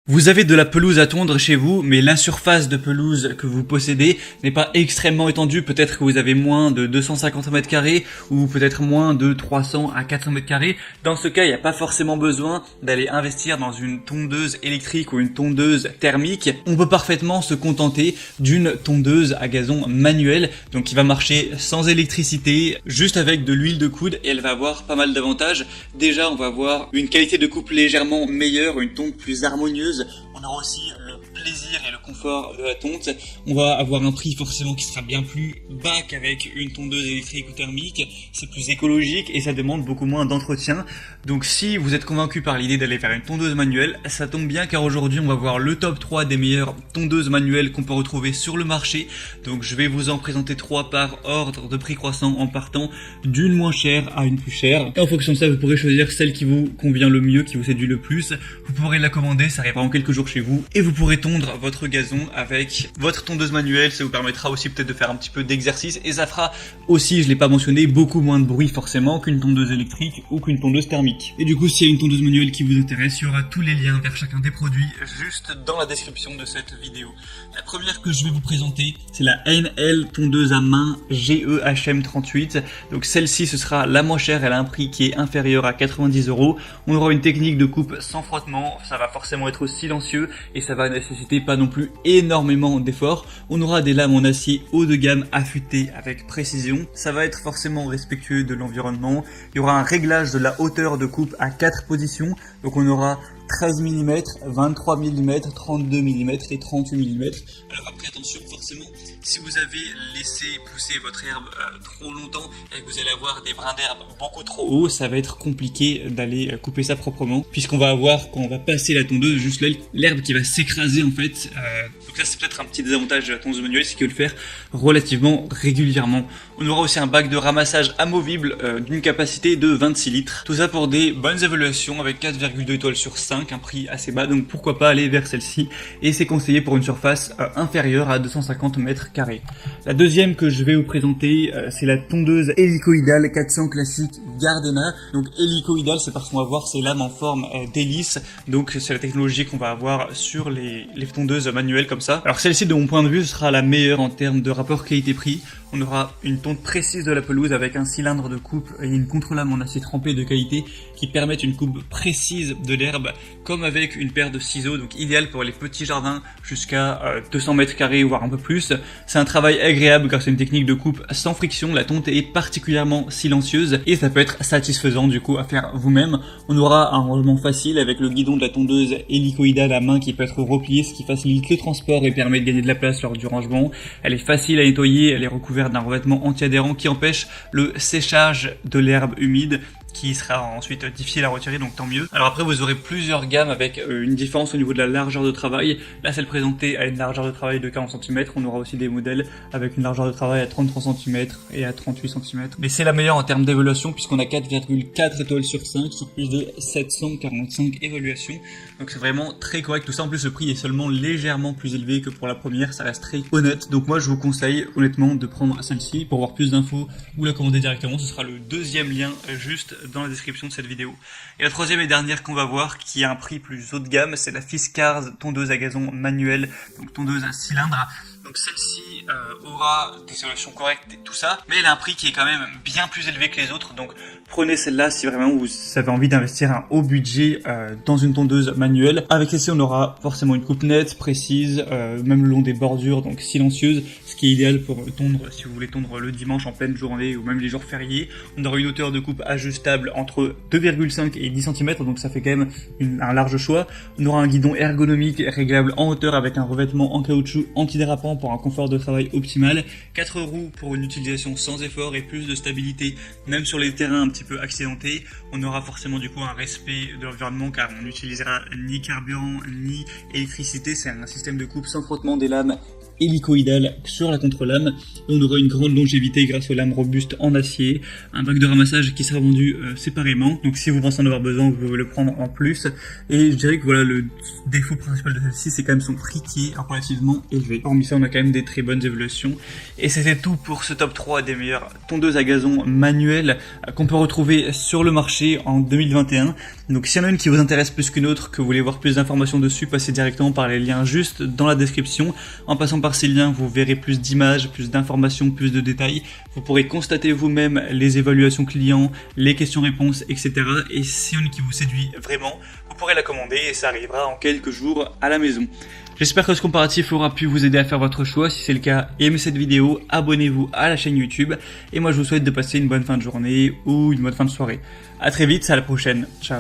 Vous avez de la pelouse à tondre chez vous, mais la surface de pelouse que vous possédez n'est pas extrêmement étendue. Peut-être que vous avez moins de 250 mètres carrés ou peut-être moins de 300 à 400 mètres carrés. Dans ce cas, il n'y a pas forcément besoin d'aller investir dans une tondeuse électrique ou une tondeuse thermique. On peut parfaitement se contenter d'une tondeuse à gazon manuelle, donc qui va marcher sans électricité, juste avec de l'huile de coude, et elle va avoir pas mal d'avantages. Déjà, on va avoir une qualité de coupe légèrement meilleure, une tonte plus harmonieuse. On aura aussi le plaisir et le confort de la tonte. On va avoir un prix forcément qui sera bien plus bas qu'avec une tondeuse électrique ou thermique. C'est plus écologique et ça demande beaucoup moins d'entretien. Donc si vous êtes convaincu par l'idée d'aller vers une tondeuse manuelle, ça tombe bien car aujourd'hui on va voir le top 3 des meilleures tondeuses manuelles qu'on peut retrouver sur le marché. Donc je vais vous en présenter 3 par ordre de prix croissant en partant d'une moins chère à une plus chère. Et en fonction de ça, vous pourrez choisir celle qui vous convient le mieux, qui vous séduit le plus. Vous pourrez la commander, ça arrivera en quelques jours chez vous et vous pourrez tondre votre gazon avec votre tondeuse manuelle. Ça vous permettra aussi peut-être de faire un petit peu d'exercice et ça fera aussi, je l'ai pas mentionné, beaucoup moins de bruit forcément qu'une tondeuse électrique ou qu'une tondeuse thermique. Et du coup, s'il y a une tondeuse manuelle qui vous intéresse, il y aura tous les liens vers chacun des produits juste dans la description de cette vidéo. La première que je vais vous présenter, c'est la NL tondeuse à main GEHM38. Donc celle-ci, ce sera la moins chère, elle a un prix qui est inférieur à 90 €. On aura une technique de coupe sans frottement, ça va forcément être silencieux et ça va nécessiter pas non plus énormément d'efforts. On aura des lames en acier haut de gamme affûtées avec précision. Ça va être forcément respectueux de l'environnement. Il y aura un réglage de la hauteur de coupe à 4 positions. Donc on aura 13 mm, 23 mm, 32 mm et 38 mm. Alors après attention, forcément, si vous avez laissé pousser votre herbe trop longtemps et que vous allez avoir des brins d'herbe beaucoup trop hauts, ça va être compliqué d'aller couper ça proprement, puisqu'on va avoir, quand on va passer la tondeuse, juste l'herbe qui va s'écraser en fait. Donc ça c'est peut-être un petit désavantage de la tondeuse manuelle, c'est qu'il faut le faire relativement régulièrement. On aura aussi un bac de ramassage amovible d'une capacité de 26 litres. Tout ça pour des bonnes évaluations avec 4,2 étoiles sur 5, un prix assez bas, donc pourquoi pas aller vers celle-ci. Et c'est conseillé pour une surface inférieure à 250 mètres carrés. La deuxième que je vais vous présenter, c'est la tondeuse hélicoïdale 400 classique Gardena. Donc hélicoïdale, c'est parce qu'on va voir ces lames en forme d'hélice. Donc c'est la technologie qu'on va avoir sur les tondeuses manuelles comme ça. Alors celle-ci, de mon point de vue, sera la meilleure en termes de rapport qualité-prix. On aura une tonte précise de la pelouse avec un cylindre de coupe et une contre-lame en acier trempé de qualité qui permettent une coupe précise de l'herbe, comme avec une paire de ciseaux, donc idéal pour les petits jardins jusqu'à 200 mètres carrés voire un peu plus. C'est un travail agréable car c'est une technique de coupe sans friction, la tonte est particulièrement silencieuse et ça peut être satisfaisant du coup à faire vous-même. On aura un rangement facile avec le guidon de la tondeuse hélicoïdale à main qui peut être replié, ce qui facilite le transport et permet de gagner de la place lors du rangement. Elle est facile à nettoyer, elle est recouverte d'un revêtement anti-adhérent qui empêche le séchage de l'herbe humide, qui sera ensuite difficile à retirer, donc tant mieux. Alors après, vous aurez plusieurs gammes avec une différence au niveau de la largeur de travail. Là, celle présentée a une largeur de travail de 40 cm. On aura aussi des modèles avec une largeur de travail à 33 cm et à 38 cm. Mais c'est la meilleure en termes d'évaluation puisqu'on a 4,4 étoiles sur 5 sur plus de 745 évaluations. Donc c'est vraiment très correct tout ça. En plus, le prix est seulement légèrement plus élevé que pour la première. Ça reste très honnête. Donc moi, je vous conseille honnêtement de prendre celle-ci. Pour voir plus d'infos ou la commander directement, ce sera le deuxième lien juste dans la description de cette vidéo. Et la troisième et dernière qu'on va voir, qui a un prix plus haut de gamme, c'est la Fiskars tondeuse à gazon manuelle, donc tondeuse à cylindre. Donc celle-ci aura des solutions correctes et tout ça, mais elle a un prix qui est quand même bien plus élevé que les autres, donc prenez celle-là si vraiment vous avez envie d'investir un haut budget dans une tondeuse manuelle. Avec celle-ci, on aura forcément une coupe nette, précise, même le long des bordures, donc silencieuse, ce qui est idéal pour tondre si vous voulez tondre le dimanche en pleine journée ou même les jours fériés. On aura une hauteur de coupe ajustable entre 2,5 et 10 cm, donc ça fait quand même un large choix. On aura un guidon ergonomique réglable en hauteur avec un revêtement en caoutchouc antidérapant pour un confort de travail optimal. 4 roues pour une utilisation sans effort et plus de stabilité, même sur les terrains un petit peu accidentés. On aura forcément du coup un respect de l'environnement car on n'utilisera ni carburant ni électricité. C'est un système de coupe sans frottement des lames hélicoïdale sur la contre-lame. Et on aura une grande longévité grâce aux lames robustes en acier, un bac de ramassage qui sera vendu séparément. Donc si vous pensez en avoir besoin, vous pouvez le prendre en plus. Et je dirais que voilà, le défaut principal de celle-ci, c'est quand même son prix qui est relativement élevé. Hormis ça, on a quand même des très bonnes évolutions. Et c'était tout pour ce top 3 des meilleures tondeuses à gazon manuelles qu'on peut retrouver sur le marché en 2021. Donc s'il y en a une qui vous intéresse plus qu'une autre, que vous voulez voir plus d'informations dessus, passez directement par les liens juste dans la description. En passant par ces liens, vous verrez plus d'images, plus d'informations, plus de détails. Vous pourrez constater vous-même les évaluations clients, les questions-réponses, etc. Et si une qui vous séduit vraiment, vous pourrez la commander et ça arrivera en quelques jours à la maison. J'espère que ce comparatif aura pu vous aider à faire votre choix. Si c'est le cas, aimez cette vidéo, abonnez-vous à la chaîne YouTube. Et moi je vous souhaite de passer une bonne fin de journée ou une bonne fin de soirée. A très vite, à la prochaine. Ciao.